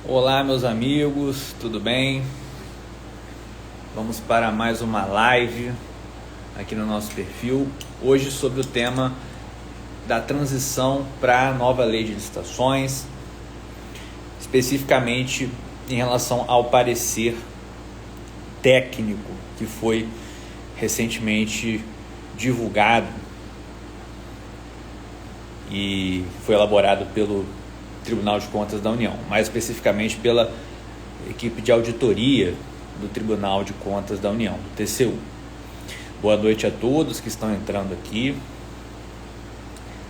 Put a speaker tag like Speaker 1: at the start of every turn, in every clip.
Speaker 1: Olá, meus amigos, tudo bem? Vamos para mais uma live aqui no nosso perfil. Hoje sobre o tema da transição para a nova lei de licitações, especificamente em relação ao parecer técnico que foi recentemente divulgado e foi elaborado pelo Tribunal de Contas da União, mais especificamente pela equipe de auditoria do Tribunal de Contas da União, do TCU. Boa noite a todos que estão entrando aqui.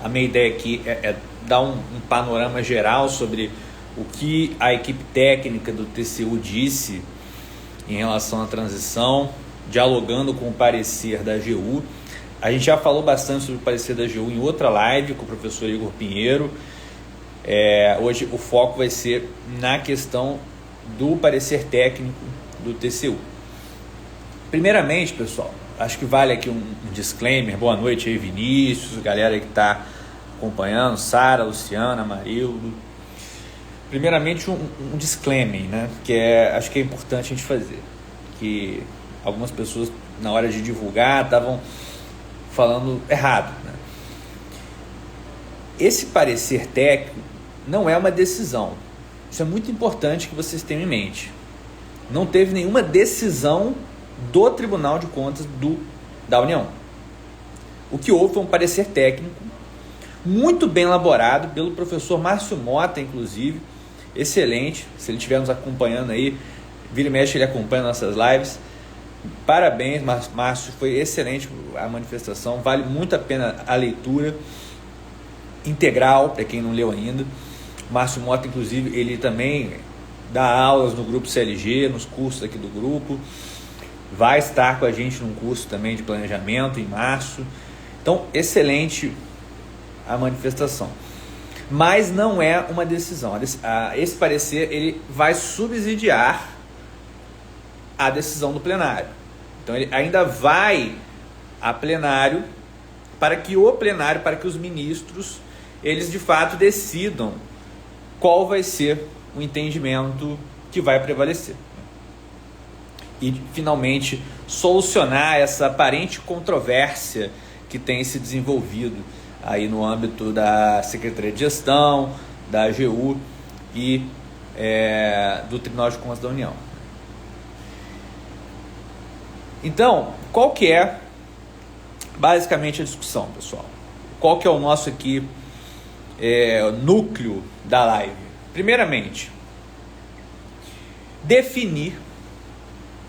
Speaker 1: A minha ideia aqui é dar um panorama geral sobre o que a equipe técnica do TCU disse em relação à transição, dialogando com o parecer da AGU. A gente já falou bastante sobre o parecer da AGU em outra live com o professor Igor Pinheiro. Hoje o foco vai ser na questão do parecer técnico do TCU. Primeiramente, pessoal, acho que vale aqui um disclaimer. Boa noite aí, Vinícius, galera que está acompanhando, Sara, Luciana, Marildo. Primeiramente um disclaimer, né, acho que é importante a gente fazer, que algumas pessoas na hora de divulgar estavam falando errado, né? Esse parecer técnico não é uma decisão. Isso é muito importante que vocês tenham em mente. Não teve nenhuma decisão do Tribunal de Contas da União. O que houve foi um parecer técnico muito bem elaborado pelo professor Márcio Mota, inclusive, excelente. Se ele estiver nos acompanhando aí, vira e mexe, ele acompanha nossas lives. Parabéns, Márcio, foi excelente a manifestação, vale muito a pena a leitura integral, para quem não leu ainda. Márcio Mota, inclusive, ele também dá aulas no grupo CLG, nos cursos aqui do grupo, vai estar com a gente num curso também de planejamento em março. Então, excelente a manifestação, mas não é uma decisão. Esse parecer ele vai subsidiar a decisão do plenário. Então, ele ainda vai a plenário para que os ministros eles de fato decidam qual vai ser o entendimento que vai prevalecer e finalmente solucionar essa aparente controvérsia que tem se desenvolvido aí no âmbito da Secretaria de Gestão, da AGU e do Tribunal de Contas da União. Então, qual que é basicamente a discussão, pessoal? Qual que é o nosso aqui núcleo da live? Primeiramente, definir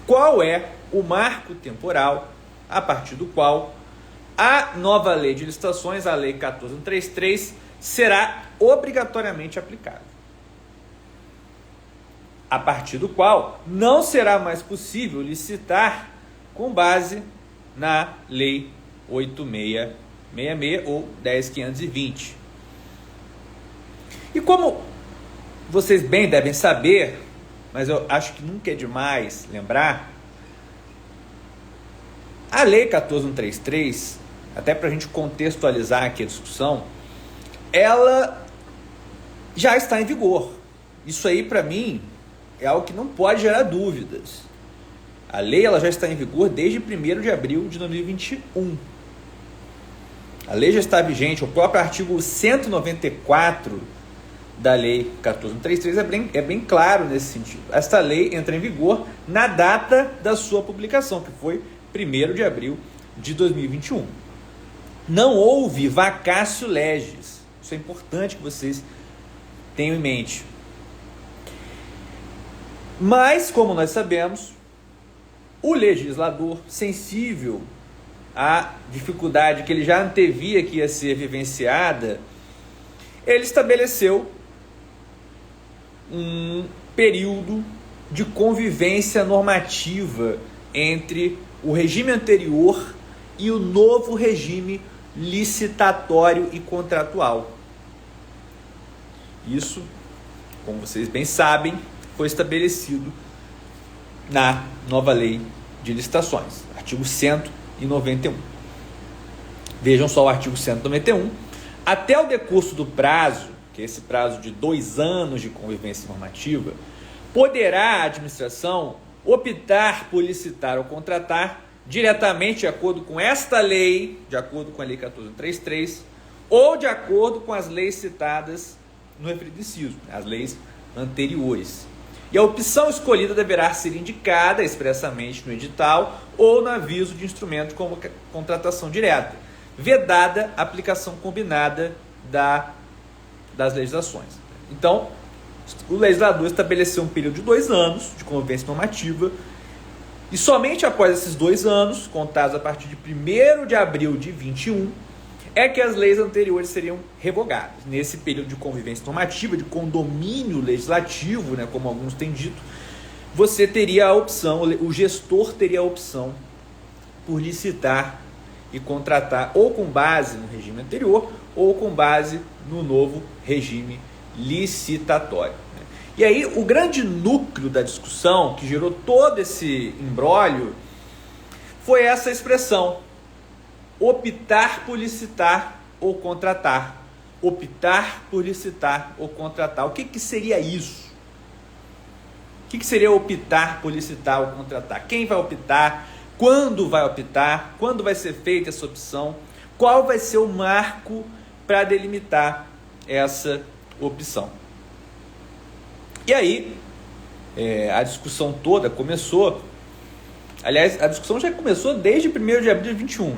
Speaker 1: qual é o marco temporal a partir do qual a nova lei de licitações, a Lei 14.133, será obrigatoriamente aplicada. A partir do qual não será mais possível licitar com base na Lei 8.666 ou 10.520. E como vocês bem devem saber, mas eu acho que nunca é demais lembrar, a Lei 14.133, até para a gente contextualizar aqui a discussão, ela já está em vigor. Isso aí, para mim, é algo que não pode gerar dúvidas. A lei ela já está em vigor desde 1º de abril de 2021. A lei já está vigente, o próprio artigo 194 da Lei 14.133 é bem claro nesse sentido. Esta lei entra em vigor na data da sua publicação, que foi 1º de abril de 2021. Não houve vacatio legis. Isso é importante que vocês tenham em mente. Mas, como nós sabemos, o legislador, sensível à dificuldade que ele já antevia que ia ser vivenciada, ele estabeleceu um período de convivência normativa entre o regime anterior e o novo regime licitatório e contratual. Isso, como vocês bem sabem, foi estabelecido na nova lei de licitações, artigo 191. Vejam só o artigo 191. Até o decurso do prazo que é esse prazo de 2 anos de convivência normativa, poderá a administração optar por licitar ou contratar diretamente de acordo com esta lei, de acordo com a Lei 14.133, ou de acordo com as leis citadas no referido inciso, as leis anteriores. E a opção escolhida deverá ser indicada expressamente no edital ou no aviso de instrumento de contratação direta, vedada a aplicação combinada das legislações. Então, o legislador estabeleceu um período de 2 anos de convivência normativa e somente após esses 2 anos, contados a partir de 1º de abril de 21, é que as leis anteriores seriam revogadas. Nesse período de convivência normativa, de condomínio legislativo, né, como alguns têm dito, você teria a opção, o gestor teria a opção por licitar e contratar ou com base no regime anterior ou com base no novo regime licitatório. E aí o grande núcleo da discussão que gerou todo esse imbróglio foi essa expressão: optar por licitar ou contratar. Optar por licitar ou contratar. O que seria isso? O que seria optar por licitar ou contratar? Quem vai optar? Quando vai optar? Quando vai ser feita essa opção? Qual vai ser o marco para delimitar essa opção? E aí, a discussão toda começou. Aliás, a discussão já começou desde 1º de abril de 21.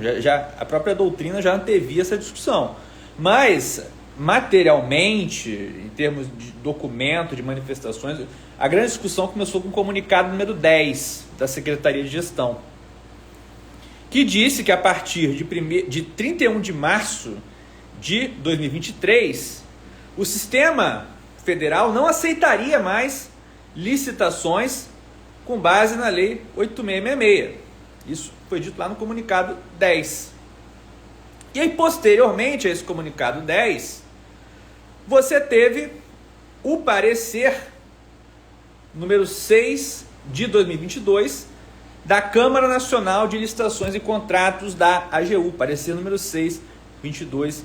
Speaker 1: A própria doutrina já antevia essa discussão. Mas, materialmente, em termos de documento, de manifestações, a grande discussão começou com o comunicado número 10 da Secretaria de Gestão, que disse que a partir de 31 de março de 2023, o sistema federal não aceitaria mais licitações com base na Lei 8.666. Isso foi dito lá no comunicado 10. E aí, posteriormente a esse comunicado 10, você teve o parecer número 6 de 2022 da Câmara Nacional de Licitações e Contratos da AGU, parecer número 6/22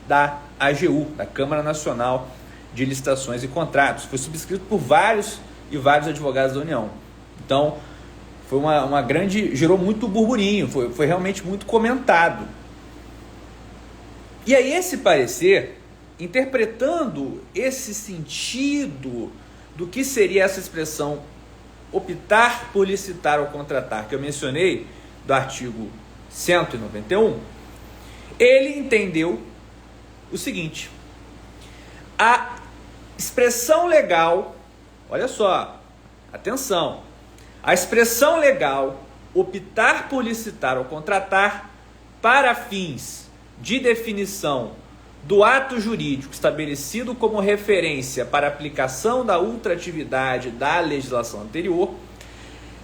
Speaker 1: da AGU, da Câmara Nacional de Licitações e Contratos. Foi subscrito por vários advogados da União. Então, foi uma grande... gerou muito burburinho, foi realmente muito comentado. E aí esse parecer, interpretando esse sentido do que seria essa expressão optar por licitar ou contratar, que eu mencionei, do artigo 191, ele entendeu o seguinte: a expressão legal, olha só, atenção, a expressão legal optar por licitar ou contratar para fins de definição do ato jurídico estabelecido como referência para aplicação da ultratividade da legislação anterior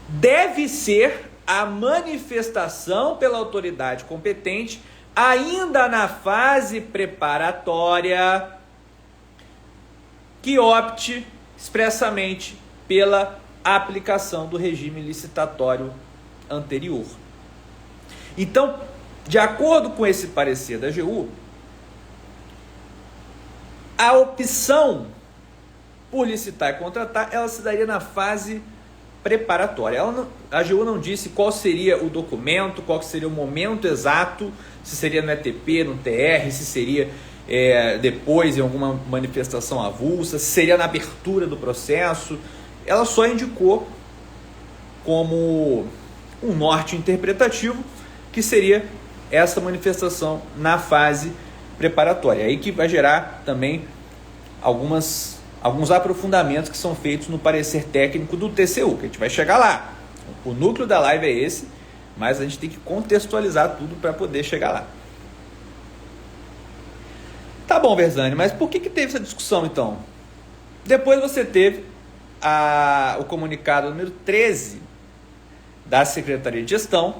Speaker 1: deve ser a manifestação pela autoridade competente ainda na fase preparatória que opte expressamente pela aplicação do regime licitatório anterior. Então, de acordo com esse parecer da AGU, a opção por licitar e contratar, ela se daria na fase preparatória. A AGU não disse qual seria o documento, qual seria o momento exato, se seria no ETP, no TR, se seria depois em alguma manifestação avulsa, se seria na abertura do processo. Ela só indicou como um norte interpretativo que seria essa manifestação na fase preparatória. Aí que vai gerar também alguns aprofundamentos que são feitos no parecer técnico do TCU, que a gente vai chegar lá. O núcleo da live é esse, mas a gente tem que contextualizar tudo para poder chegar lá. Tá bom, Verzani, mas por que teve essa discussão então? Depois você teve o comunicado número 13 da Secretaria de Gestão.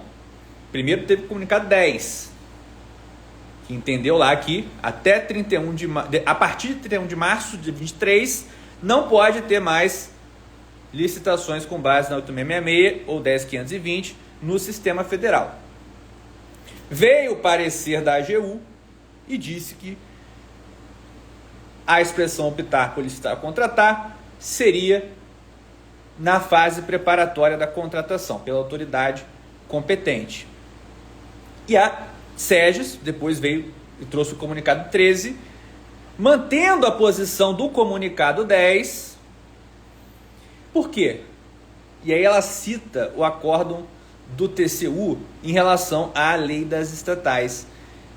Speaker 1: Primeiro teve o comunicado 10, que entendeu lá que até a partir de 31 de março de 23 não pode ter mais licitações com base na 8.666 ou 10.520 no sistema federal. Veio o parecer da AGU e disse que a expressão optar por licitar ou contratar seria na fase preparatória da contratação, pela autoridade competente. E a SEGES depois veio e trouxe o comunicado 13, mantendo a posição do comunicado 10. Por quê? E aí ela cita o acórdão do TCU em relação à lei das estatais,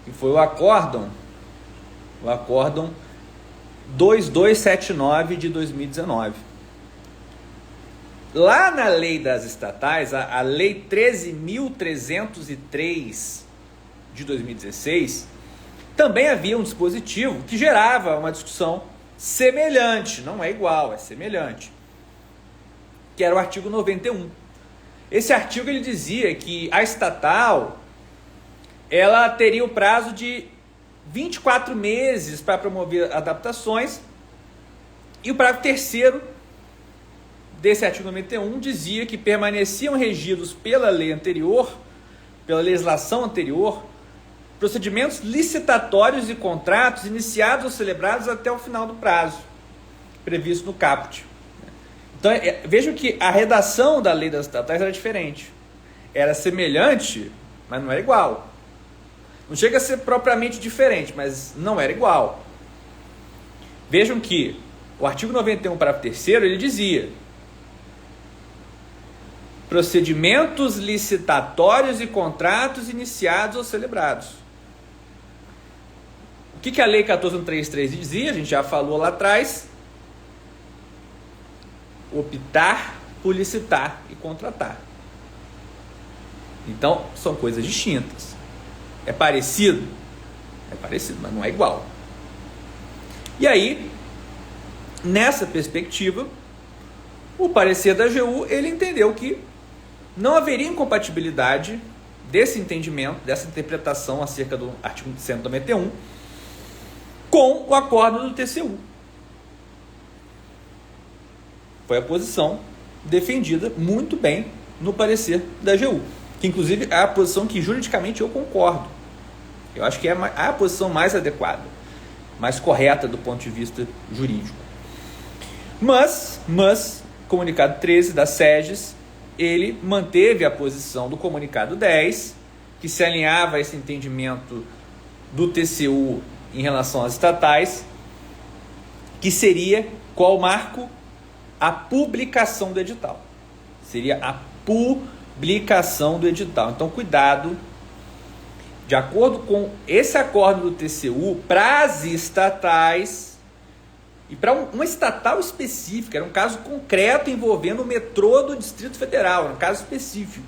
Speaker 1: que foi o acórdão 2279 de 2019. Lá na lei das estatais, a lei 13.303 de 2016, também havia um dispositivo que gerava uma discussão semelhante, não é igual, é semelhante, que era o artigo 91. Esse artigo ele dizia que a estatal ela teria o prazo de 24 meses para promover adaptações, e o parágrafo terceiro desse artigo 91 dizia que permaneciam regidos pela lei anterior, pela legislação anterior, procedimentos licitatórios e contratos iniciados ou celebrados até o final do prazo previsto no caput. Então, vejam que a redação da lei das estatais era diferente. Era semelhante, mas não era igual. Não chega a ser propriamente diferente, mas não era igual. Vejam que o artigo 91, parágrafo 3º, ele dizia: procedimentos licitatórios e contratos iniciados ou celebrados. O que a lei 14.133 dizia? A gente já falou lá atrás. Optar por licitar e contratar. Então, são coisas distintas. É parecido? É parecido, mas não é igual. E aí, nessa perspectiva, o parecer da AGU, ele entendeu que não haveria incompatibilidade desse entendimento, dessa interpretação acerca do artigo 191 com o acordo do TCU. Foi a posição defendida muito bem no parecer da AGU, que inclusive é a posição que juridicamente eu concordo. Eu acho que é a posição mais adequada, mais correta do ponto de vista jurídico. Mas comunicado 13 da SEGES, ele manteve a posição do comunicado 10, que se alinhava a esse entendimento do TCU em relação às estatais, que seria qual marco? A publicação do edital. Seria a publicação do edital. Então, cuidado. De acordo com esse acordo do TCU, para as estatais, e para uma estatal específica, era um caso concreto envolvendo o metrô do Distrito Federal, era um caso específico,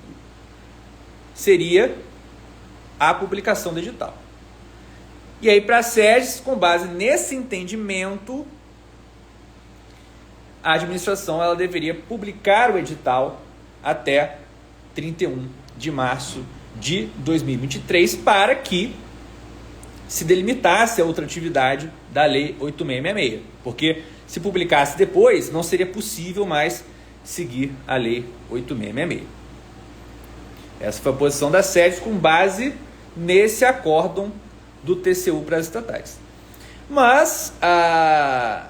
Speaker 1: seria a publicação do edital. E aí, para a SEGES, com base nesse entendimento, a administração ela deveria publicar o edital até 31 de março de 2023 para que se delimitasse a outra atividade da Lei 8666. Porque se publicasse depois, não seria possível mais seguir a Lei 8666. Essa foi a posição da SEGES com base nesse acórdão do TCU para as estatais. Mas a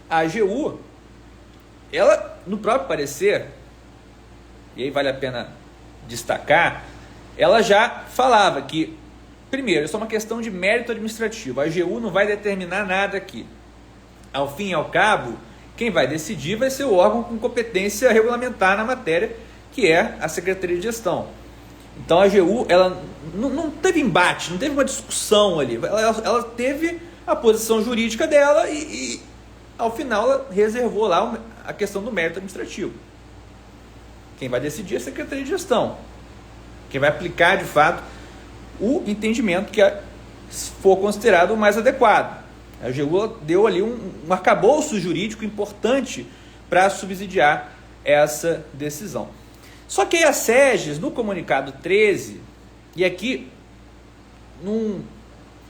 Speaker 1: AGU, ela, no próprio parecer, e aí vale a pena destacar, ela já falava que, primeiro, isso é uma questão de mérito administrativo. A AGU não vai determinar nada aqui. Ao fim e ao cabo, quem vai decidir vai ser o órgão com competência regulamentar na matéria, que é a Secretaria de Gestão. Então a AGU, ela não teve embate, não teve uma discussão ali. Ela teve a posição jurídica dela e ao final ela reservou lá a questão do mérito administrativo. Quem vai decidir é a Secretaria de Gestão. Quem vai aplicar, de fato, o entendimento que for considerado o mais adequado. A AGU deu ali um arcabouço jurídico importante para subsidiar essa decisão. Só que a SEGES, no comunicado 13, e aqui, num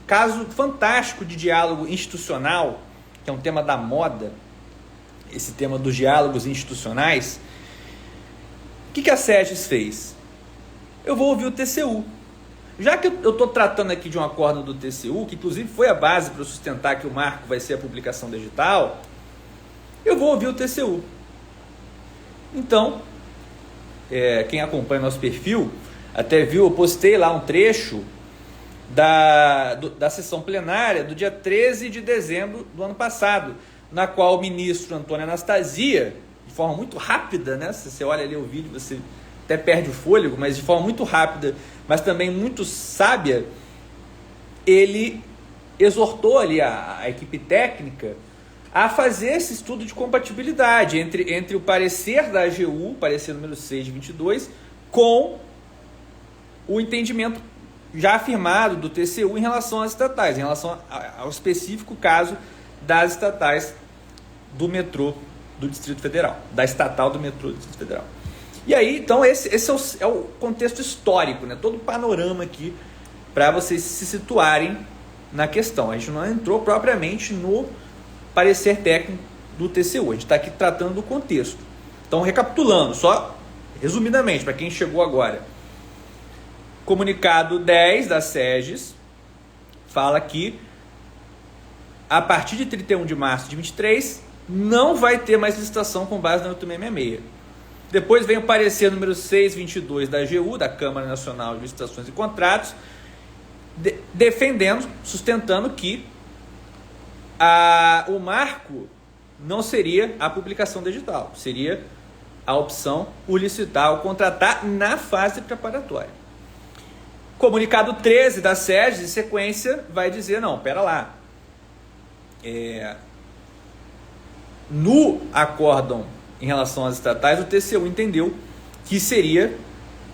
Speaker 1: caso fantástico de diálogo institucional, que é um tema da moda, esse tema dos diálogos institucionais, o que a SEGES fez? Eu vou ouvir o TCU. já que eu estou tratando aqui de um acórdão do TCU, que inclusive foi a base para eu sustentar que o marco vai ser a publicação digital, eu vou ouvir o TCU. Então, quem acompanha nosso perfil até viu, eu postei lá um trecho da sessão plenária do dia 13 de dezembro do ano passado, na qual o ministro Antônio Anastasia, de forma muito rápida, né? Se você olha ali o vídeo, você até perde o fôlego, mas de forma muito rápida, mas também muito sábia, ele exortou ali a equipe técnica a fazer esse estudo de compatibilidade entre o parecer da AGU, parecer número 6 de 22, com o entendimento já afirmado do TCU em relação às estatais, em relação ao específico caso das estatais do metrô do Distrito Federal, da estatal do metrô do Distrito Federal. E aí, então, esse é o contexto histórico, né? Todo o panorama aqui para vocês se situarem na questão. A gente não entrou propriamente no parecer técnico do TCU, a gente está aqui tratando do contexto. Então, recapitulando, só resumidamente, para quem chegou agora. Comunicado 10 da SEGES fala que a partir de 31 de março de 23 não vai ter mais licitação com base na 8666. Depois vem o parecer número 622 da AGU, da Câmara Nacional de Licitações e Contratos, defendendo, sustentando que o marco não seria a publicação digital, seria a opção por licitar ou contratar na fase preparatória. Comunicado 13 da SEGES, em sequência, vai dizer, não, pera lá, no acórdão em relação às estatais, o TCU entendeu que seria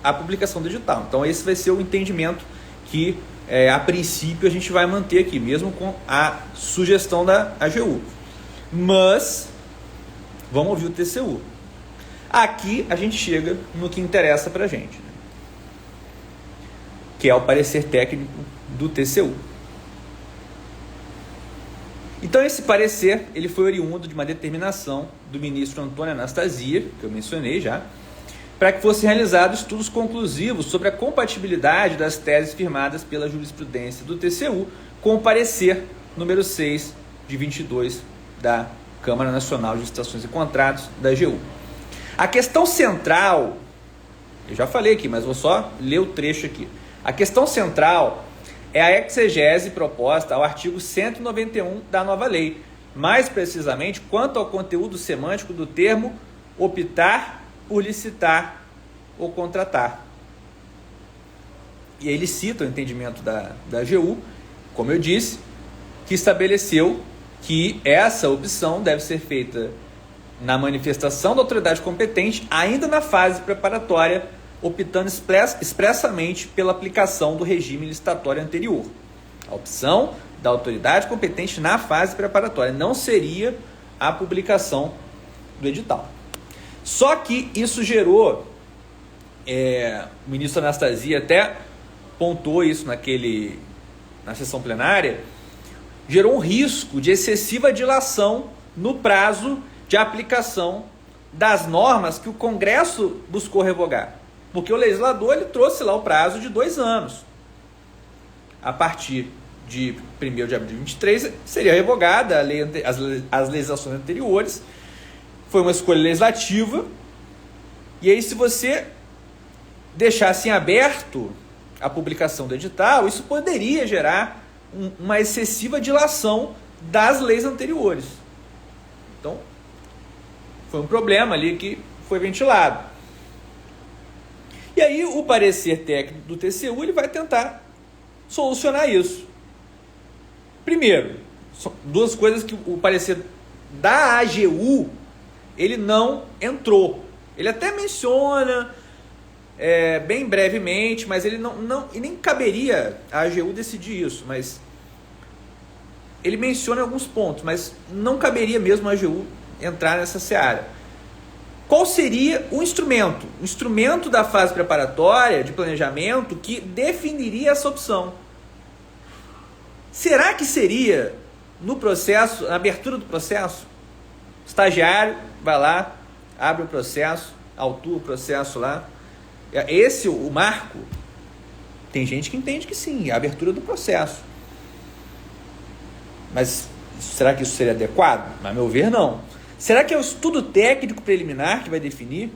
Speaker 1: a publicação digital. Então esse vai ser o entendimento que, a princípio, a gente vai manter aqui, mesmo com a sugestão da AGU. Mas, vamos ouvir o TCU. Aqui a gente chega no que interessa para a gente, né? Que é o parecer técnico do TCU. Então esse parecer ele foi oriundo de uma determinação do ministro Antônio Anastasia, que eu mencionei já, para que fossem realizados estudos conclusivos sobre a compatibilidade das teses firmadas pela jurisprudência do TCU com o parecer número 6 de 22 da Câmara Nacional de Licitações e Contratos, da AGU. A questão central, eu já falei aqui, mas vou só ler o trecho aqui. A questão central é a exegese proposta ao artigo 191 da nova lei, mais precisamente quanto ao conteúdo semântico do termo optar por licitar ou contratar. E aí ele cita o entendimento da AGU, como eu disse, que estabeleceu que essa opção deve ser feita na manifestação da autoridade competente, ainda na fase preparatória, optando expressamente pela aplicação do regime licitatório anterior. A opção da autoridade competente na fase preparatória não seria a publicação do edital. Só que isso gerou, o ministro Anastasia até pontuou isso na sessão plenária, gerou um risco de excessiva dilação no prazo de aplicação das normas que o Congresso buscou revogar. Porque o legislador ele trouxe lá o prazo de 2 anos. A partir de 1º de abril de 23 seria revogada as legislações anteriores. Foi uma escolha legislativa. E aí, se você deixasse em aberto a publicação do edital, isso poderia gerar uma excessiva dilação das leis anteriores. Então, foi um problema ali que foi ventilado. E aí o parecer técnico do TCU ele vai tentar solucionar isso. Primeiro, são 2 coisas que o parecer da AGU ele não entrou. Ele até menciona bem brevemente, mas ele não e nem caberia a AGU decidir isso, mas ele menciona alguns pontos, mas não caberia mesmo a AGU entrar nessa seara. Qual seria o instrumento? O instrumento da fase preparatória de planejamento que definiria essa opção. Será que seria no processo, na abertura do processo? O estagiário vai lá, abre o processo, autua o processo lá. O marco Tem gente que entende que sim, é a abertura do processo. Mas será que isso seria adequado? A meu ver, não. Será que é o estudo técnico preliminar que vai definir?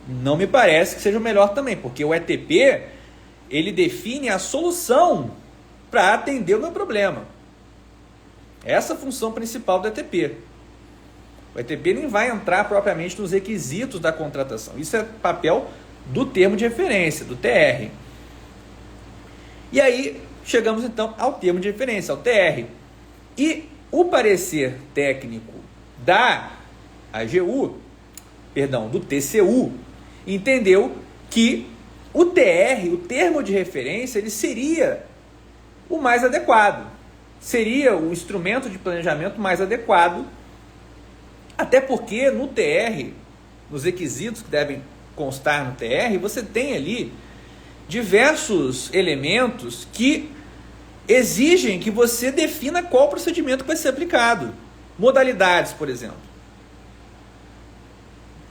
Speaker 1: Não me parece que seja o melhor também, porque o ETP, ele define a solução para atender o meu problema. Essa é a função principal do ETP. O ETP nem vai entrar propriamente nos requisitos da contratação. Isso é papel do termo de referência, do TR. E aí, chegamos então ao termo de referência, ao TR. E o parecer técnico da AGU, perdão, do TCU, entendeu que o TR, o termo de referência, ele seria o mais adequado. Seria o instrumento de planejamento mais adequado, até porque no TR, nos requisitos que devem constar no TR, você tem ali diversos elementos que exigem que você defina qual procedimento que vai ser aplicado. Modalidades, por exemplo.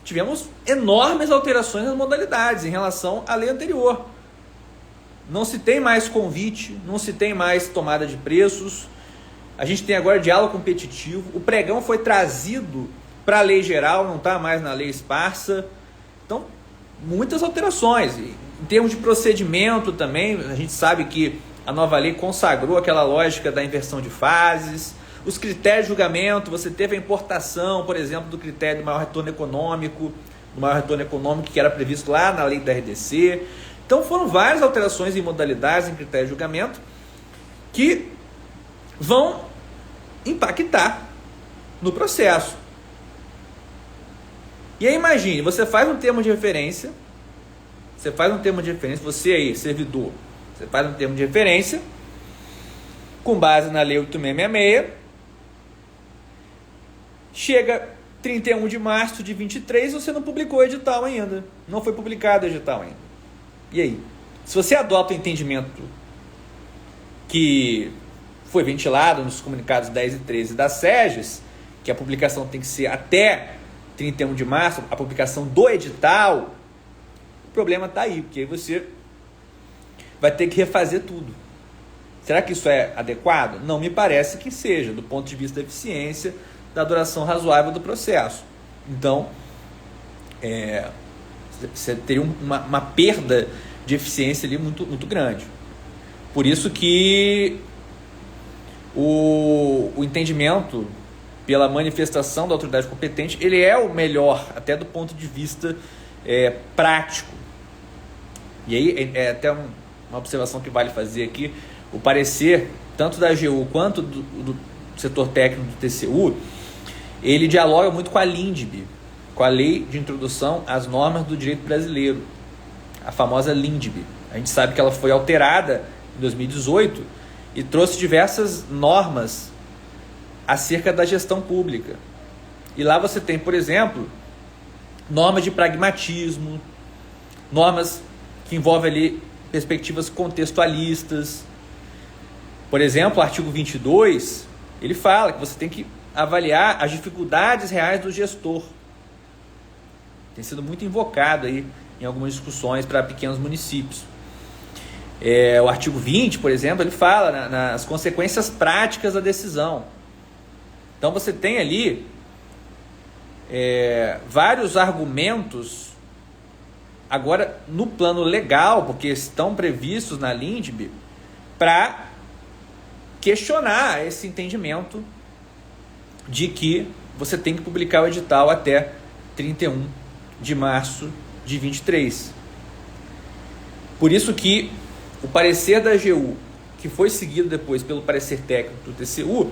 Speaker 1: Tivemos enormes alterações nas modalidades em relação à lei anterior. Não se tem mais convite, não se tem mais tomada de preços. A gente tem agora diálogo competitivo. O pregão foi trazido para a lei geral, não está mais na lei esparsa. Então, muitas alterações. Em termos de procedimento também, a gente sabe que a nova lei consagrou aquela lógica da inversão de fases. Os critérios de julgamento, você teve a importação, por exemplo, do critério do maior retorno econômico, que era previsto lá na lei da RDC. Então foram várias alterações em modalidades, em critérios de julgamento, que vão impactar no processo. E aí imagine, você faz um termo de referência, você aí, servidor, você faz um termo de referência, com base na lei 8666, chega 31 de março de 23, você não publicou o edital ainda. Não foi publicado o edital ainda. E aí? Se você adota o entendimento que foi ventilado nos comunicados 10 e 13 da SEGES, que a publicação tem que ser até 31 de março, a publicação do edital, o problema está aí, porque aí você vai ter que refazer tudo. Será que isso é adequado? Não me parece que seja, do ponto de vista da eficiência, da duração razoável do processo. Então, você teria uma perda de eficiência ali muito, muito grande. Por isso que o entendimento pela manifestação da autoridade competente, ele é o melhor, até do ponto de vista prático. E aí, é até uma observação que vale fazer aqui, o parecer, tanto da AGU quanto do setor técnico do TCU, ele dialoga muito com a LINDB, com a Lei de Introdução às Normas do Direito Brasileiro, a famosa LINDB. A gente sabe que ela foi alterada em 2018 e trouxe diversas normas acerca da gestão pública. E lá você tem, por exemplo, normas de pragmatismo, normas que envolvem ali perspectivas contextualistas. Por exemplo, o artigo 22, ele fala que você tem que avaliar as dificuldades reais do gestor. Tem sido muito invocado aí em algumas discussões para pequenos municípios. O artigo 20, por exemplo, ele fala nas consequências práticas da decisão. Então você tem ali vários argumentos, agora no plano legal, porque estão previstos na LINDB, para questionar esse entendimento de que você tem que publicar o edital até 31 de março de 23. Por isso que o parecer da AGU, que foi seguido depois pelo parecer técnico do TCU,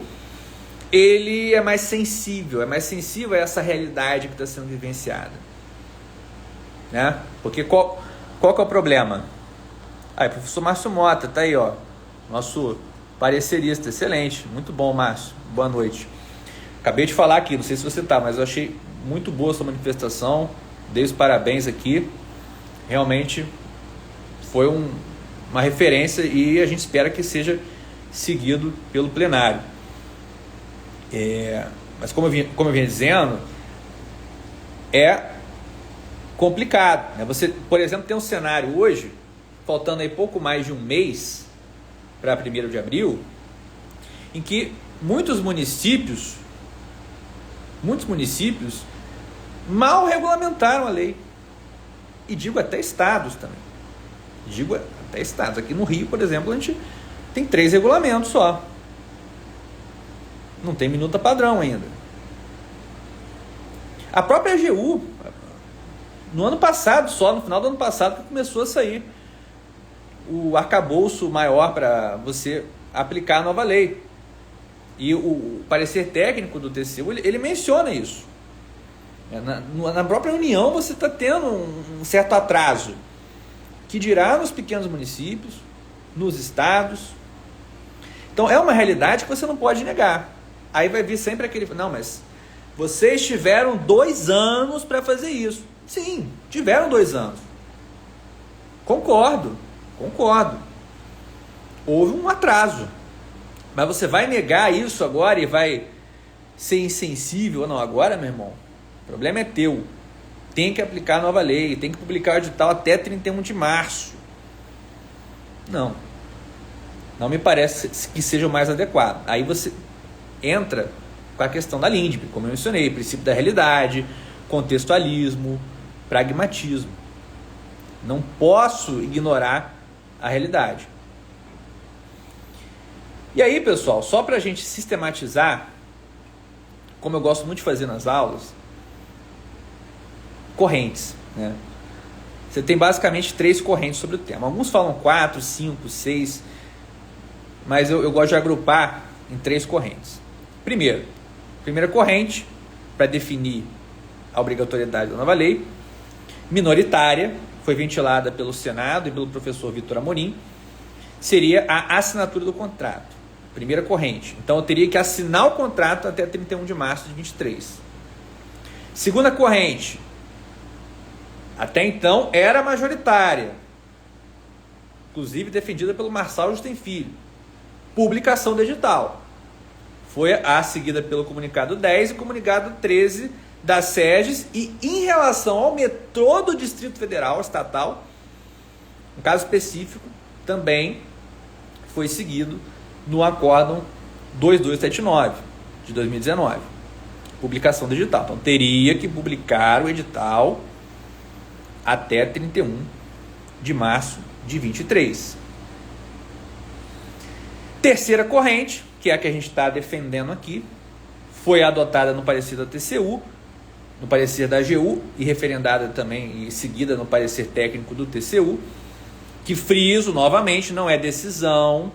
Speaker 1: ele é mais sensível a essa realidade que está sendo vivenciada. Né? Porque qual que é o problema? O professor Márcio Mota, tá aí, ó, nosso parecerista, excelente, muito bom, Márcio, boa noite. Acabei de falar aqui, não sei se você tá, mas eu achei muito boa a sua manifestação, dei os parabéns aqui, realmente foi uma referência e a gente espera que seja seguido pelo plenário. Mas como eu vinha dizendo, é complicado, né? Você, por exemplo, tem um cenário hoje, faltando aí pouco mais de um mês para 1º de abril, em que muitos municípios mal regulamentaram a lei. E digo até estados também. Digo até estados. Aqui no Rio, por exemplo, a gente tem 3 regulamentos só. Não tem minuta padrão ainda. A própria AGU, no ano passado só, no final do ano passado, que começou a sair o arcabouço maior para você aplicar a nova lei. E o parecer técnico do TCU, ele menciona isso. Na própria União você está tendo um certo atraso, que dirá nos pequenos municípios, nos estados. Então é uma realidade que você não pode negar. Aí vai vir sempre aquele, não, mas vocês tiveram 2 anos para fazer isso. Sim, tiveram 2 anos. Concordo. Houve um atraso. Mas você vai negar isso agora e vai ser insensível? Não, agora, meu irmão, o problema é teu. Tem que aplicar a nova lei, tem que publicar o edital até 31 de março. Não me parece que seja o mais adequado. Aí você entra com a questão da LINDB, como eu mencionei, princípio da realidade, contextualismo, pragmatismo. Não posso ignorar a realidade. E aí, pessoal, só para a gente sistematizar, como eu gosto muito de fazer nas aulas, correntes, né? Você tem basicamente 3 correntes sobre o tema. Alguns falam 4, 5, 6, mas eu gosto de agrupar em 3 correntes. Primeira corrente, para definir a obrigatoriedade da nova lei, minoritária, foi ventilada pelo Senado e pelo professor Vitor Amorim, seria a assinatura do contrato. Primeira corrente. Então eu teria que assinar o contrato até 31 de março de 23. Segunda corrente. Até então era majoritária. Inclusive defendida pelo Marçal Justem Filho. Publicação do edital. Foi a seguida pelo comunicado 10 e comunicado 13 da SEGES. E em relação ao metrô do Distrito Federal, estatal, um caso específico, também foi seguido no acórdão 2279 de 2019, publicação do edital. Então teria que publicar o edital até 31 de março de 23. Terceira corrente, que é a que a gente está defendendo aqui, foi adotada no parecer da TCU, no parecer da AGU e referendada também e seguida no parecer técnico do TCU, que friso novamente, não é decisão,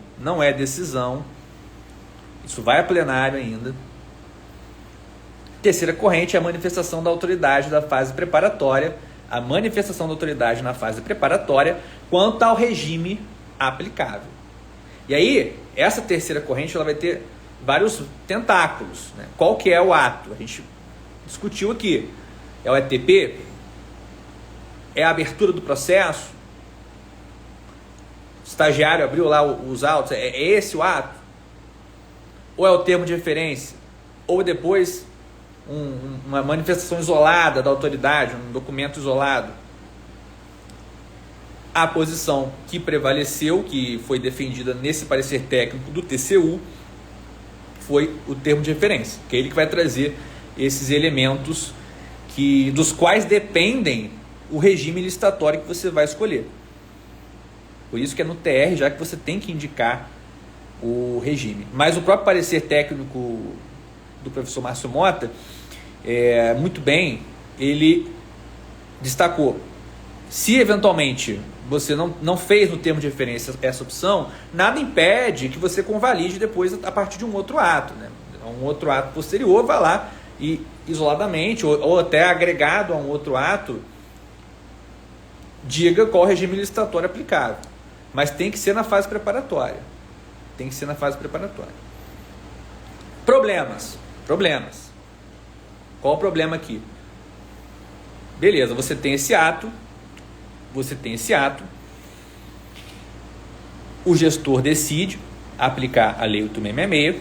Speaker 1: isso vai a plenário ainda. Terceira corrente é a manifestação da autoridade da fase preparatória, a manifestação da autoridade na fase preparatória quanto ao regime aplicável. E aí, essa terceira corrente ela vai ter vários tentáculos, né? Qual que é o ato? A gente discutiu aqui. É o ETP? É a abertura do processo? O estagiário abriu lá os autos? É esse o ato? Ou é o termo de referência? Ou depois uma manifestação isolada da autoridade, um documento isolado? A posição que prevaleceu, que foi defendida nesse parecer técnico do TCU, foi o termo de referência, que é ele que vai trazer esses elementos dos quais dependem o regime licitatório que você vai escolher. Por isso que é no TR, já que você tem que indicar o regime. Mas o próprio parecer técnico do professor Márcio Mota, muito bem, ele destacou: se eventualmente você não fez no termo de referência essa opção, nada impede que você convalide depois a partir de um outro ato, né? Um outro ato posterior, vai lá e isoladamente, ou até agregado a um outro ato, diga qual regime licitatório aplicável. Mas tem que ser na fase preparatória. Problemas. Qual o problema aqui? Beleza, você tem esse ato, o gestor decide aplicar a Lei 8666,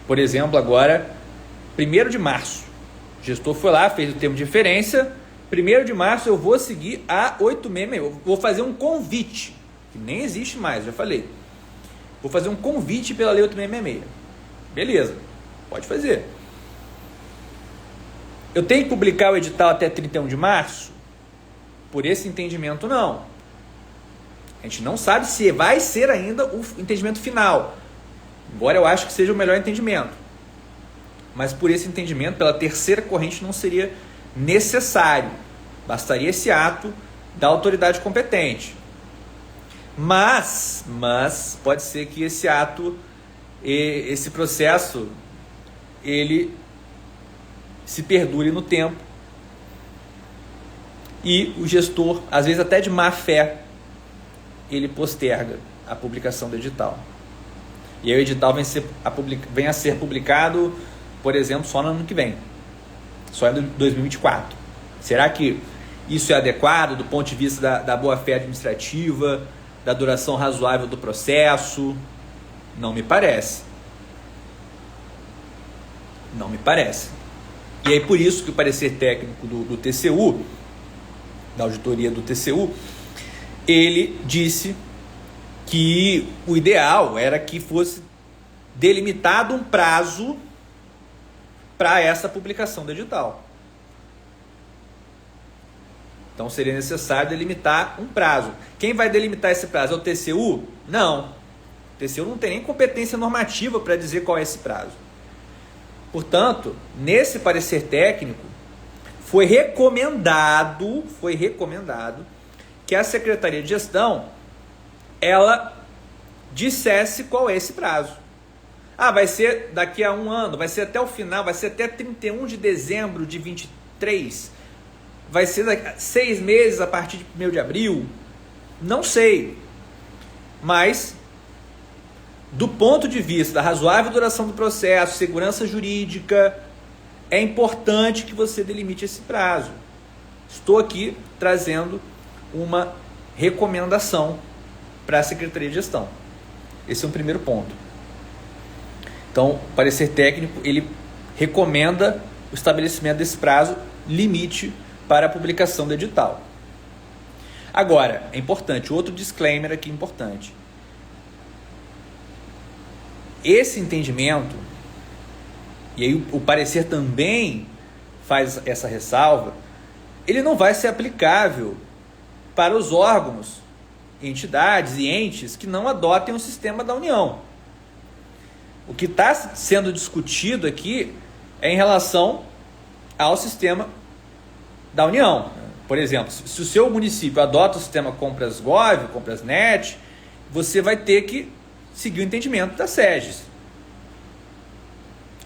Speaker 1: por exemplo, agora, 1º de março, o gestor foi lá, fez o termo de referência, 1º de março eu vou seguir a 866, eu vou fazer um convite, que nem existe mais, já falei. Vou fazer um convite pela lei 8666. Beleza, pode fazer. Eu tenho que publicar o edital até 31 de março? Por esse entendimento, não. A gente não sabe se vai ser ainda o entendimento final, embora eu acho que seja o melhor entendimento. Mas por esse entendimento, pela terceira corrente, não seria necessário. Bastaria esse ato da autoridade competente. Mas pode ser que esse ato, esse processo, ele se perdure no tempo e o gestor, às vezes até de má fé, ele posterga a publicação do edital. E aí o edital vem a ser publicado, por exemplo, só no ano que vem, só em 2024. Será que isso é adequado do ponto de vista da boa-fé administrativa, da duração razoável do processo? Não me parece. Não me parece. E aí por isso que o parecer técnico do TCU, da auditoria do TCU, ele disse que o ideal era que fosse delimitado um prazo para essa publicação do edital. Então seria necessário delimitar um prazo. Quem vai delimitar esse prazo? É o TCU? Não. O TCU não tem nem competência normativa para dizer qual é esse prazo. Portanto, nesse parecer técnico, foi recomendado que a Secretaria de Gestão ela dissesse qual é esse prazo. Vai ser daqui a um ano, vai ser até o final, vai ser até 31 de dezembro de 23, vai ser daqui 6 meses a partir de 1º de abril, não sei. Mas, do ponto de vista da razoável duração do processo, segurança jurídica, é importante que você delimite esse prazo. Estou aqui trazendo uma recomendação para a Secretaria de Gestão. Esse é um primeiro ponto. Então, o parecer técnico, ele recomenda o estabelecimento desse prazo limite para a publicação do edital. Agora, é importante, outro disclaimer aqui importante. Esse entendimento, e aí o parecer também faz essa ressalva, ele não vai ser aplicável para os órgãos, entidades e entes que não adotem o sistema da União. O que está sendo discutido aqui é em relação ao sistema da União. Por exemplo, se o seu município adota o sistema Compras Gov, Compras Net, você vai ter que seguir o entendimento da SEGES.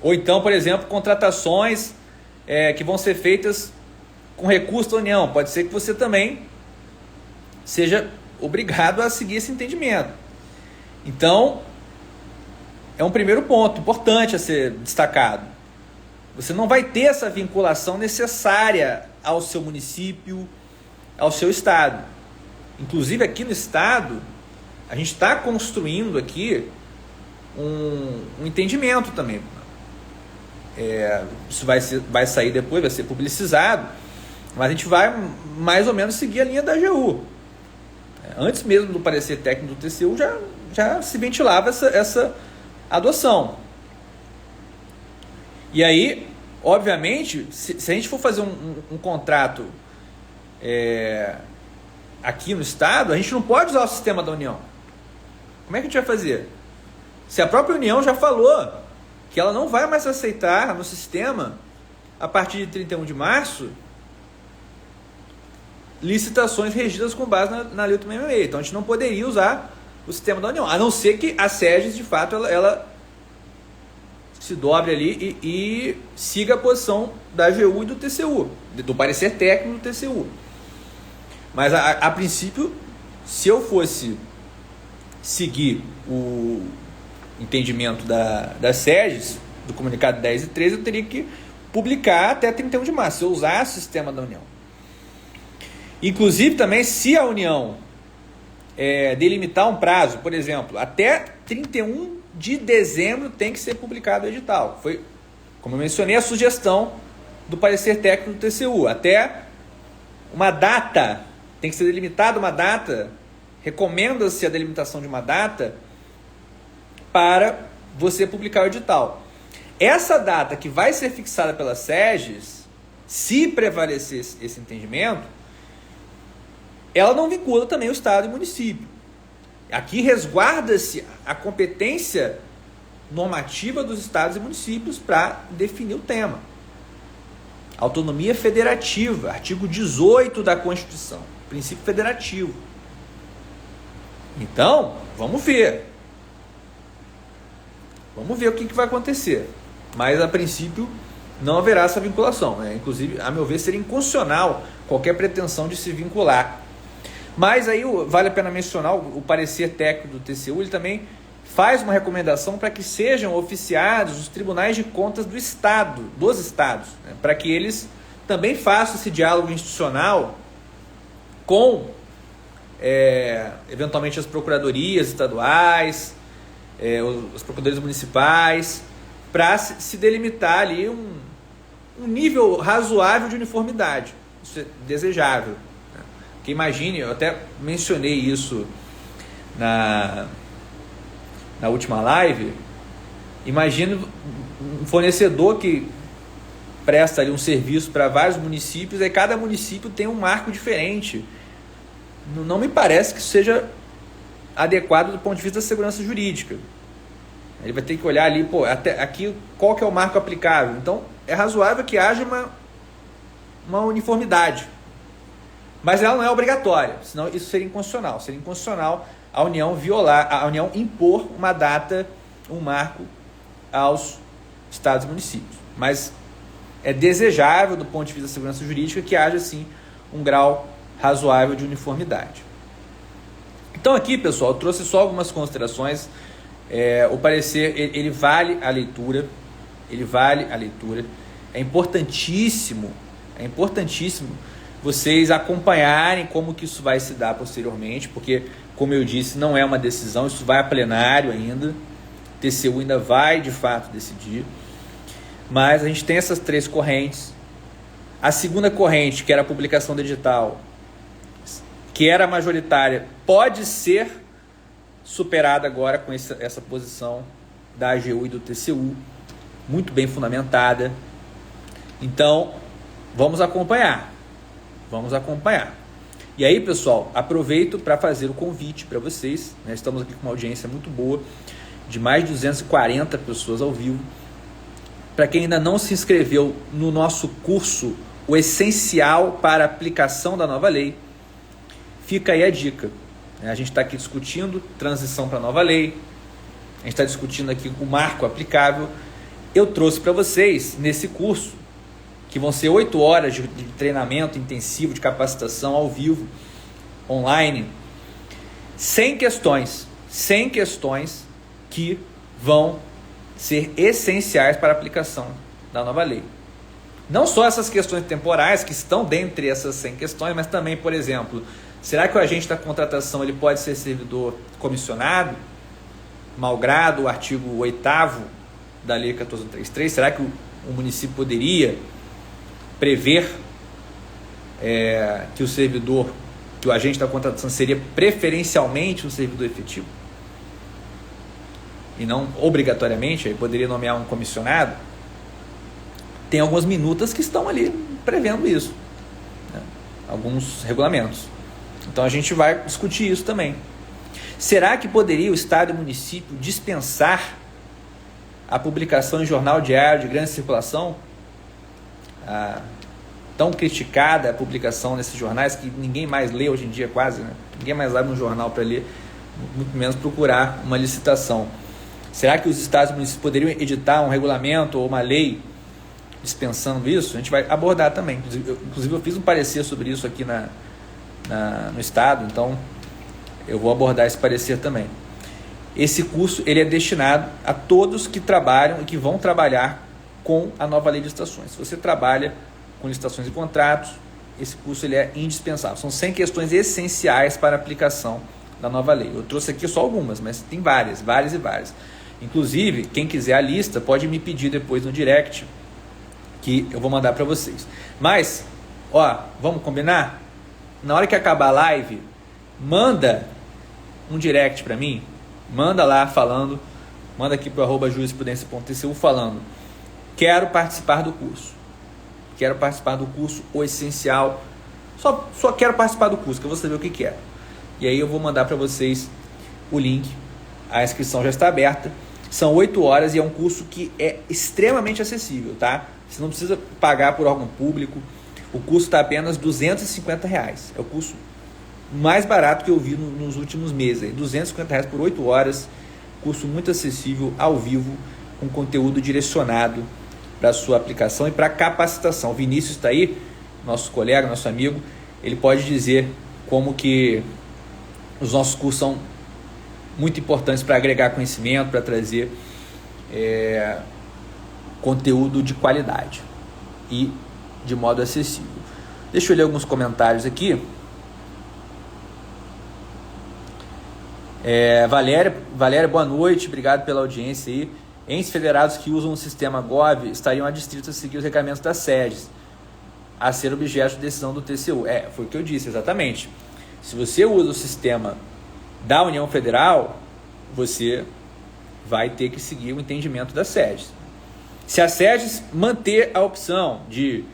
Speaker 1: Ou então, por exemplo, contratações que vão ser feitas com recurso da União. Pode ser que você também seja obrigado a seguir esse entendimento. Então, é um primeiro ponto importante a ser destacado. Você não vai ter essa vinculação necessária ao seu município, ao seu estado. Inclusive aqui no estado, a gente está construindo aqui um entendimento também. Isso vai sair depois, vai ser publicizado, mas a gente vai mais ou menos seguir a linha da AGU. Antes mesmo do parecer técnico do TCU já se ventilava essa adoção. E aí, obviamente, se a gente for fazer um contrato aqui no estado, a gente não pode usar o sistema da União. Como é que a gente vai fazer? Se a própria União já falou que ela não vai mais aceitar no sistema, a partir de 31 de março, licitações regidas com base na Lei 8666. Então a gente não poderia usar o sistema da União, a não ser que a SEGES, de fato, ela se dobre ali e siga a posição da AGU e do TCU, do parecer técnico do TCU. Mas a princípio, se eu fosse seguir o entendimento da SEGES, do comunicado 10 e 13, eu teria que publicar até 31 de março, se eu usasse o sistema da União. Inclusive também, se a União delimitar um prazo, por exemplo, até 31 de dezembro tem que ser publicado o edital. Foi, como eu mencionei, a sugestão do parecer técnico do TCU. Até uma data, tem que ser delimitada uma data, recomenda-se a delimitação de uma data para você publicar o edital. Essa data que vai ser fixada pela SEGES, se prevalecer esse entendimento, ela não vincula também o Estado e o município. Aqui resguarda-se a competência normativa dos estados e municípios para definir o tema. Autonomia federativa, artigo 18 da Constituição, princípio federativo. Então, vamos ver. Vamos ver o que vai acontecer. Mas, a princípio, não haverá essa vinculação. Inclusive, a meu ver, seria inconstitucional qualquer pretensão de se vincular. Mas aí vale a pena mencionar o parecer técnico do TCU, ele também faz uma recomendação para que sejam oficiados os tribunais de contas do Estado, dos estados, né, para que eles também façam esse diálogo institucional com, eventualmente, as procuradorias estaduais, os procuradores municipais, para se delimitar ali um nível razoável de uniformidade. Isso é desejável. Porque imagine, eu até mencionei isso na última live, imagine um fornecedor que presta ali um serviço para vários municípios, e cada município tem um marco diferente. Não me parece que isso seja adequado do ponto de vista da segurança jurídica. Ele vai ter que olhar ali, até aqui, qual que é o marco aplicável. Então, é razoável que haja uma uniformidade. Mas ela não é obrigatória, senão isso seria inconstitucional. Seria inconstitucional a União impor uma data, um marco aos estados e municípios. Mas é desejável, do ponto de vista da segurança jurídica, que haja, sim, um grau razoável de uniformidade. Então aqui, pessoal, eu trouxe só algumas considerações. O parecer, ele vale a leitura. É importantíssimo vocês acompanharem como que isso vai se dar posteriormente, porque, como eu disse, não é uma decisão, isso vai a plenário ainda, o TCU ainda vai, de fato, decidir, mas a gente tem essas três correntes. A segunda corrente, que era a publicação do edital, que era majoritária, pode ser superada agora com essa posição da AGU e do TCU, muito bem fundamentada. Então, vamos acompanhar. E aí, pessoal, aproveito para fazer o convite para vocês, né? Estamos aqui com uma audiência muito boa, de mais de 240 pessoas ao vivo. Para quem ainda não se inscreveu no nosso curso, o essencial para a aplicação da nova lei, fica aí a dica. A gente está aqui discutindo transição para a nova lei, a gente está discutindo aqui o marco aplicável. Eu trouxe para vocês, nesse curso, que vão ser 8 horas de treinamento intensivo, de capacitação ao vivo, online, 100 questões que vão ser essenciais para a aplicação da nova lei. Não só essas questões temporais, que estão dentre essas 100 questões, mas também, por exemplo, será que o agente da contratação ele pode ser servidor comissionado, malgrado o artigo 8º da Lei 14.133? Será que o município poderia prever que o agente da contratação seria preferencialmente um servidor efetivo e não obrigatoriamente? Aí poderia nomear um comissionado? Tem algumas minutas que estão ali prevendo isso, né? Alguns regulamentos. Então a gente vai discutir isso também. Será que poderia o Estado e o município dispensar a publicação em jornal diário de grande circulação? Tão criticada a publicação nesses jornais que ninguém mais lê hoje em dia, quase, né? Ninguém mais abre um jornal para ler, muito menos procurar uma licitação. Será que os estados e municípios poderiam editar um regulamento ou uma lei dispensando isso? A gente vai abordar também. Inclusive eu fiz um parecer sobre isso aqui no estado, então eu vou abordar esse parecer também. Esse curso ele é destinado a todos que trabalham e que vão trabalhar com a nova lei de licitações. Se você trabalha com licitações e contratos, esse curso ele é indispensável. São 100 questões essenciais para a aplicação da nova lei. Eu trouxe aqui só algumas, mas tem várias. Inclusive, quem quiser a lista pode me pedir depois no direct, que eu vou mandar para vocês. Mas Ó, vamos combinar? Na hora que acabar a live, manda um direct para mim, manda lá falando, manda aqui pro @jurisprudencia.tcu falando: quero participar do curso. Quero participar do curso O Essencial. Só quero participar do curso, que eu vou saber o que é. E aí eu vou mandar para vocês o link. A inscrição já está aberta. São 8 horas e é um curso que é extremamente acessível, tá? Você não precisa pagar por órgão público. O curso está apenas R$250. É o curso mais barato que eu vi nos últimos meses. R$250 por 8 horas. Curso muito acessível, ao vivo, com conteúdo direcionado para a sua aplicação e para capacitação. O Vinícius está aí, nosso colega, nosso amigo. Ele pode dizer como que os nossos cursos são muito importantes para agregar conhecimento, para trazer conteúdo de qualidade e de modo acessível. Deixa eu ler alguns comentários aqui. Valéria, boa noite, obrigado pela audiência aí. Entes federados que usam o sistema GOV estariam adstritos a seguir os regramentos das sedes, a ser objeto de decisão do TCU. Foi o que eu disse, exatamente. Se você usa o sistema da União Federal, você vai ter que seguir o entendimento das sedes. Se a SEDES manter a opção de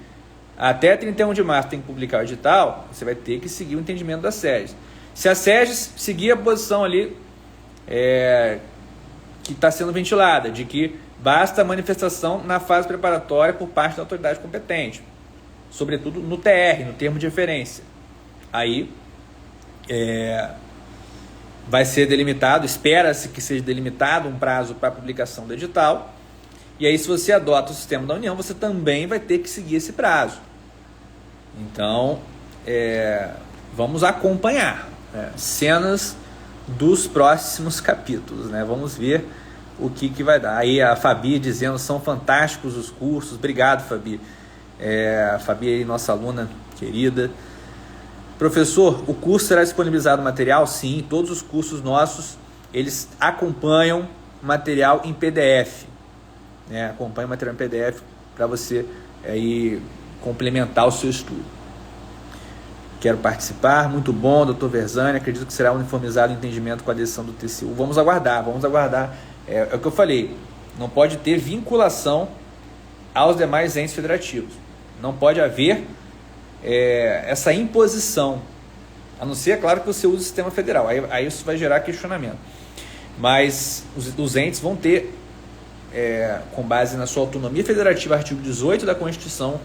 Speaker 1: até 31 de março tem que publicar o edital, você vai ter que seguir o entendimento da SEDES. Se a SEDES seguir a posição ali que está sendo ventilada, de que basta a manifestação na fase preparatória por parte da autoridade competente, sobretudo no TR, no termo de referência, aí vai ser delimitado, espera-se que seja delimitado um prazo para a publicação do edital, e aí se você adota o sistema da União, você também vai ter que seguir esse prazo. Então, vamos acompanhar cenas dos próximos capítulos, né? Vamos ver o que vai dar. Aí a Fabi dizendo, são fantásticos os cursos. Obrigado, Fabi. A Fabi aí, nossa aluna querida. Professor, o curso será disponibilizado material? Sim, todos os cursos nossos, eles acompanham material em PDF. Acompanha o material em PDF para você aí complementar o seu estudo. Quero participar, muito bom, doutor Verzani, acredito que será uniformizado o entendimento com a decisão do TCU. Vamos aguardar. É o que eu falei, não pode ter vinculação aos demais entes federativos. Não pode haver essa imposição, a não ser, claro, que você use o sistema federal, aí isso vai gerar questionamento. Mas os entes vão ter, com base na sua autonomia federativa, artigo 18 da Constituição,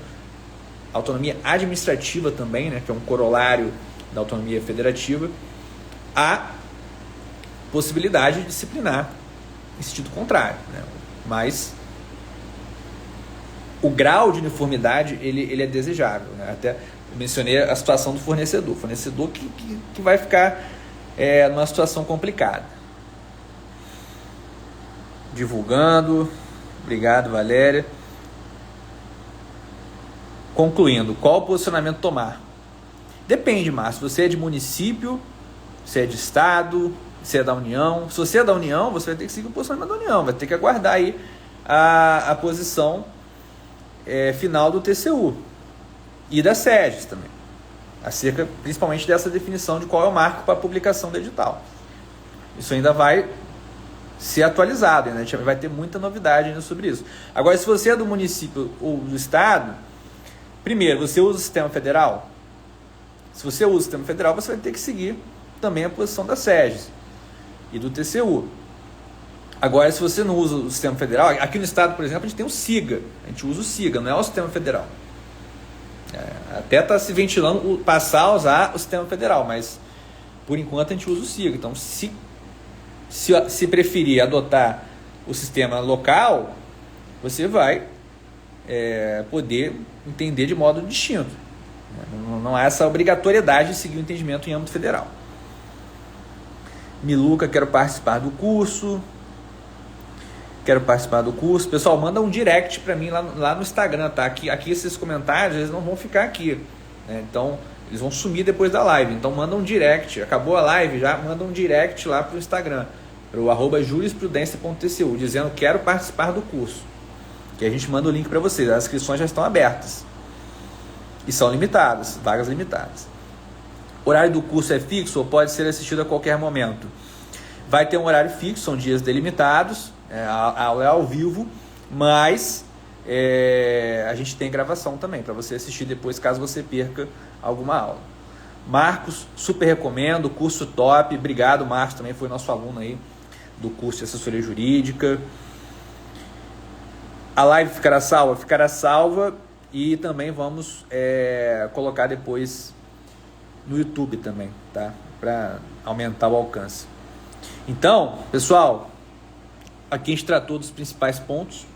Speaker 1: autonomia administrativa também, que é um corolário da autonomia federativa, a possibilidade de disciplinar em sentido contrário, mas o grau de uniformidade ele é desejável, Até mencionei a situação do fornecedor que vai ficar numa situação complicada. Divulgando, obrigado, Valéria. Concluindo, qual posicionamento tomar? Depende, Márcio, se você é de município, se é de estado, se é da União. Se você é da União, você vai ter que seguir o posicionamento da União, vai ter que aguardar aí a posição final do TCU e da SEDES também, acerca principalmente dessa definição de qual é o marco para a publicação do edital. Isso ainda vai ser atualizado, a gente vai ter muita novidade ainda sobre isso. Agora, se você é do município ou do estado, primeiro, você usa o sistema federal? Se você usa o sistema federal, você vai ter que seguir também a posição da SEDES e do TCU. Agora, se você não usa o sistema federal, aqui no estado, por exemplo, a gente tem o SIGA. A gente usa o SIGA, não é o sistema federal. Até está se ventilando passar a usar o sistema federal, mas por enquanto a gente usa o SIGA. Então, se preferir adotar o sistema local, você vai poder entender de modo distinto. Não há essa obrigatoriedade de seguir o entendimento em âmbito federal. Miluca, quero participar do curso. Pessoal, manda um direct para mim lá no Instagram, tá? Aqui esses comentários, eles não vão ficar aqui, Então, eles vão sumir depois da live. Então, manda um direct. Acabou a live, já manda um direct lá pro Instagram, pro @jurisprudencia.tcu, dizendo quero participar do curso. Que a gente manda o link para vocês. As inscrições já estão abertas. E são limitadas, vagas limitadas. O horário do curso é fixo ou pode ser assistido a qualquer momento? Vai ter um horário fixo, são dias delimitados, a aula é ao vivo, mas a gente tem gravação também, para você assistir depois, caso você perca alguma aula. Marcos, super recomendo, curso top, obrigado Marcos, também foi nosso aluno aí do curso de assessoria jurídica. A live ficará salva? Ficará salva, e também vamos colocar depois no YouTube também, tá? Para aumentar o alcance. Então, pessoal, aqui a gente tratou dos principais pontos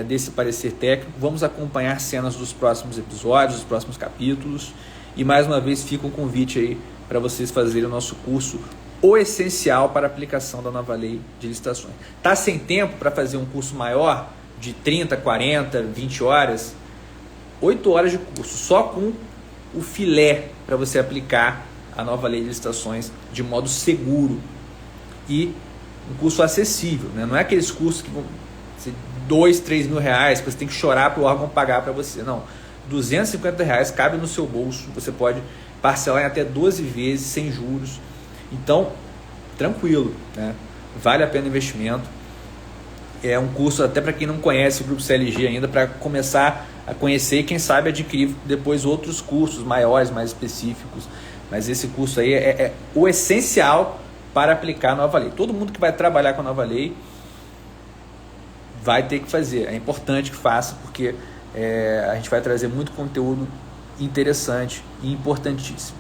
Speaker 1: desse parecer técnico. Vamos acompanhar cenas dos próximos episódios, dos próximos capítulos. E mais uma vez fica um convite aí para vocês fazerem o nosso curso, o essencial para a aplicação da nova lei de licitações. Tá sem tempo para fazer um curso maior, de 30, 40, 20 horas? 8 horas de curso, só com o filé para você aplicar a nova lei de licitações de modo seguro e um curso acessível, né? Não é aqueles cursos que vão ser 2, 3 mil reais, que você tem que chorar para o órgão pagar para você, não. 250 reais cabe no seu bolso, você pode parcelar em até 12 vezes sem juros, então tranquilo, né? Vale a pena o investimento. É um curso até para quem não conhece o Grupo CLG ainda, para começar a conhecer e quem sabe adquirir depois outros cursos maiores, mais específicos. Mas esse curso aí é o essencial para aplicar a nova lei. Todo mundo que vai trabalhar com a nova lei vai ter que fazer. É importante que faça, porque a gente vai trazer muito conteúdo interessante e importantíssimo.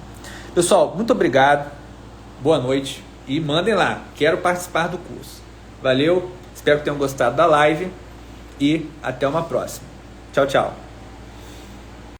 Speaker 1: Pessoal, muito obrigado, boa noite e mandem lá, quero participar do curso. Valeu, espero que tenham gostado da live e até uma próxima. Tchau, tchau.